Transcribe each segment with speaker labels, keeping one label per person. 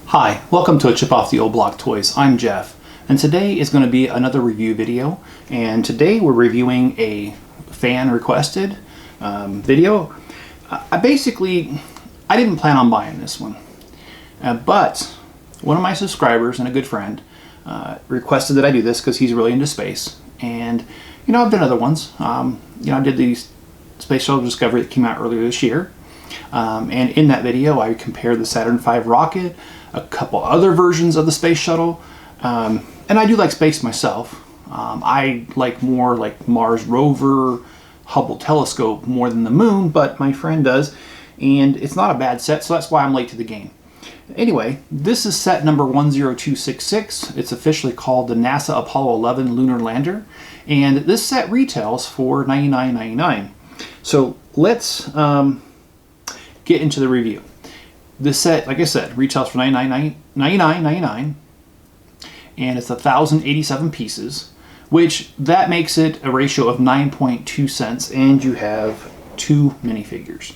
Speaker 1: Hi, welcome to a Chip Off the Old Block Toys. I'm Jeff, and today is going to be another review video. And today we're reviewing a fan requested video. I didn't plan on buying this one, but one of my subscribers and a good friend requested that I do this because he's really into space. And you know, I've done other ones. I did the Space Shuttle Discovery that came out earlier this year. And in that video, I compared the Saturn V rocket, a couple other versions of the space shuttle, and I do like space myself. I like more like Mars rover, Hubble telescope more than the moon, but my friend does, and it's not a bad set, so that's why I'm late to the game. Anyway, this is set number 10266. It's officially called the NASA Apollo 11 Lunar Lander, and this set retails for $99.99. So let's get into the review. This set, like I said, retails for $99.99, and it's 1,087 pieces, which that makes it a ratio of 9.2 cents, and you have 2 minifigures.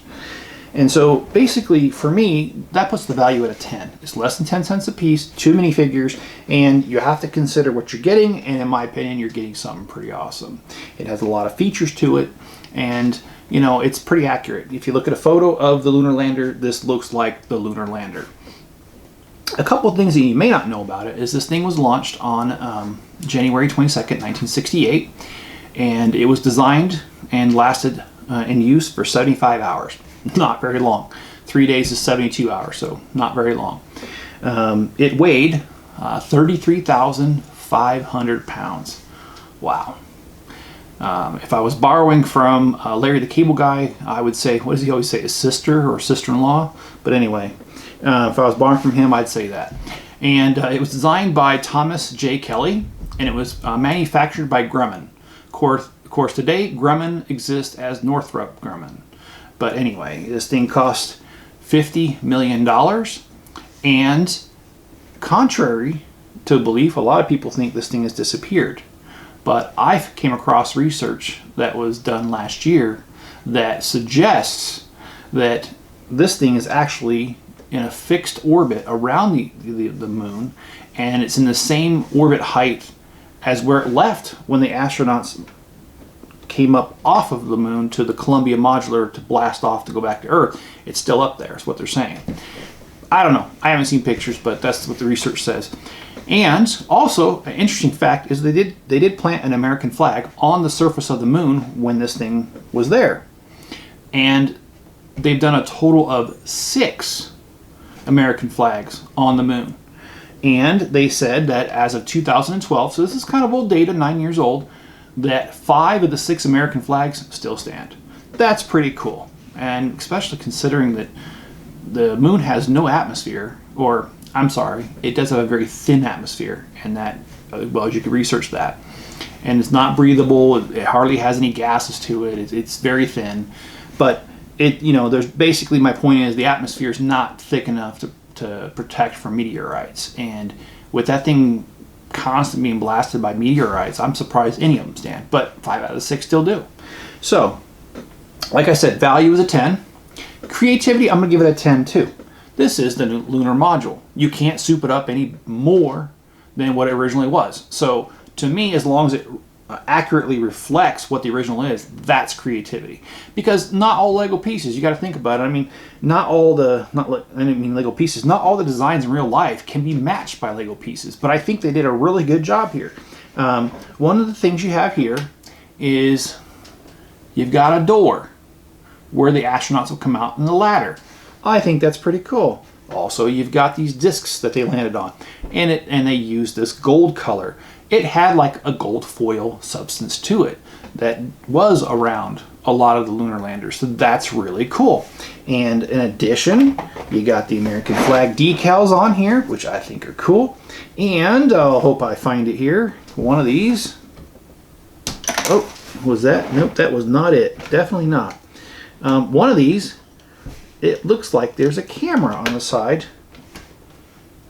Speaker 1: And so basically, for me, that puts the value at a 10. It's less than 10 cents a piece, 2 minifigures, and you have to consider what you're getting, and in my opinion, you're getting something pretty awesome. It has a lot of features to it, and you know, it's pretty accurate. If you look at a photo of the lunar lander, this looks like the lunar lander. A couple of things that you may not know about it is this thing was launched on January 22nd, 1968, and it was designed and lasted in use for 75 hours. Not very long. 3 days is 72 hours, so not very long. It weighed 33,500 pounds. Wow. If I was borrowing from Larry the Cable Guy, I would say, what does he always say, his sister or sister-in-law? But anyway, if I was borrowing from him, I'd say that. And it was designed by Thomas J. Kelly, and it was manufactured by Grumman. Of course, today, Grumman exists as Northrop Grumman. But anyway, this thing cost $50 million, and contrary to belief, a lot of people think this thing has disappeared. But I came across research that was done last year that suggests that this thing is actually in a fixed orbit around the moon, and it's in the same orbit height as where it left when the astronauts came up off of the moon to the Columbia Modular to blast off to go back to Earth. It's still up there, is what they're saying. I don't know. I haven't seen pictures, but that's what the research says. And also, an interesting fact is they did plant an American flag on the surface of the moon when this thing was there. And they've done a total of 6 American flags on the moon. And they said that as of 2012, so this is kind of old data, 9 years old, that 5 of the 6 American flags still stand. That's pretty cool. And especially considering that the moon has no atmosphere, or I'm sorry, it does have a very thin atmosphere, and that, well, you can research that. And it's not breathable, it hardly has any gases to it, it's very thin. But there's basically, my point is the atmosphere is not thick enough to protect from meteorites. And with that thing constantly being blasted by meteorites, I'm surprised any of them stand, but 5 out of 6 still do. So, like I said, value is a 10. Creativity, I'm going to give it a 10 too. This is the lunar module. You can't soup it up any more than what it originally was. So to me, as long as it accurately reflects what the original is, that's creativity. Because not all Lego pieces, you got to think about it. I mean, Lego pieces, not all the designs in real life can be matched by Lego pieces. But I think they did a really good job here. One of the things you have here is you've got a door where the astronauts will come out in the ladder. I think that's pretty cool. Also, you've got these discs that they landed on, and they used this gold color. It had like a gold foil substance to it that was around a lot of the lunar landers, so that's really cool. And in addition, you got the American flag decals on here, which I think are cool. And I hope I find it here. One of these. Oh, was that? Nope, that was not it. Definitely not. One of these. It looks like there's a camera on the side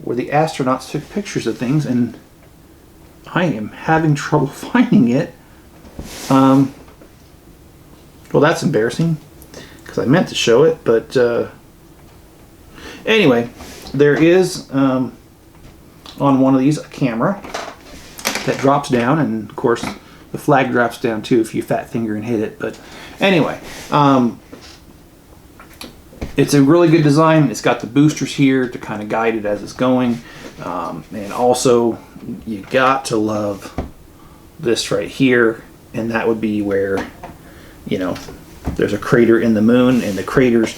Speaker 1: where the astronauts took pictures of things, and I am having trouble finding it. Well, that's embarrassing because I meant to show it, but anyway, there is on one of these a camera that drops down, and of course the flag drops down too if you fat finger and hit it. But anyway, it's a really good design. It's got the boosters here to kind of guide it as it's going, and also you got to love this right here, and that would be where, you know, there's a crater in the moon, and the craters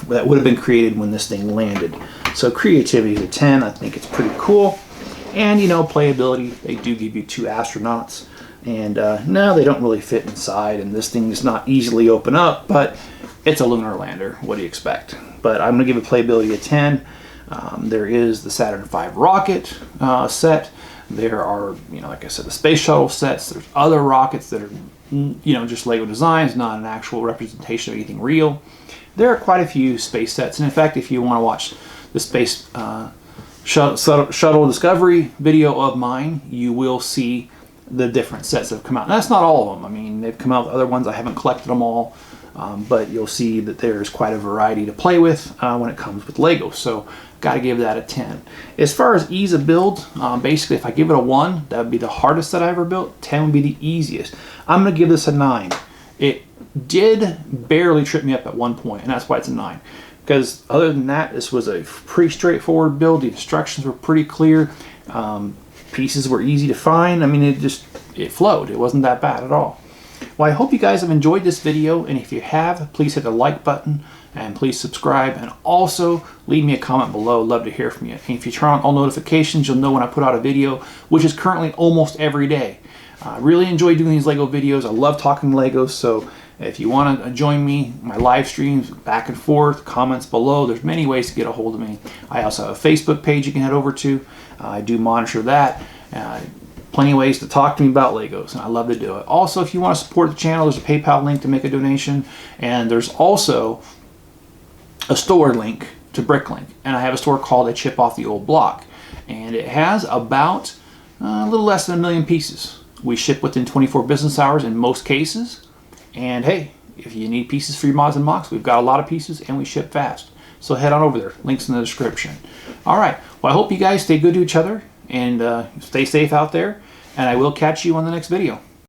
Speaker 1: that would have been created when this thing landed. So creativity is a 10. I think it's pretty cool. And, you know, playability, they do give you 2 astronauts, and no, they don't really fit inside, and this thing does not easily open up, but it's a lunar lander. What do you expect? But I'm going to give it playability a 10. There is the Saturn V rocket set. There are, you know, like I said, the space shuttle sets. There's other rockets that are, you know, just Lego designs, not an actual representation of anything real. There are quite a few space sets, and in fact, if you want to watch the space shuttle Discovery video of mine, you will see the different sets that have come out. And that's not all of them. I mean, they've come out with other ones. I haven't collected them all, but you'll see that there's quite a variety to play with when it comes with Lego. So got to give that a 10. As far as ease of build, basically if I give it a 1, that would be the hardest that I ever built. 10 would be the easiest. I'm going to give this a 9. It did barely trip me up at one point, and that's why it's a 9. Because other than that, this was a pretty straightforward build. The instructions were pretty clear. Pieces were easy to find. I mean, it flowed. It wasn't that bad at all. Well, I hope you guys have enjoyed this video, and if you have, please hit the like button, and please subscribe, and also leave me a comment below. Love to hear from you. And if you turn on all notifications, you'll know when I put out a video, which is currently almost every day. I really enjoy doing these Lego videos. I love talking Legos, so if you want to join me, my live streams, back and forth, comments below. There's many ways to get a hold of me. I also have a Facebook page you can head over to. I do monitor that. Plenty of ways to talk to me about Legos, and I love to do it. Also, if you want to support the channel, there's a PayPal link to make a donation, and there's also a store link to Bricklink. And I have a store called A Chip Off the Old Block, and it has about a little less than 1 million pieces. We ship within 24 business hours in most cases. And hey, if you need pieces for your mods and mocks, we've got a lot of pieces and we ship fast. So head on over there. Links in the description. All right. Well, I hope you guys stay good to each other and stay safe out there. And I will catch you on the next video.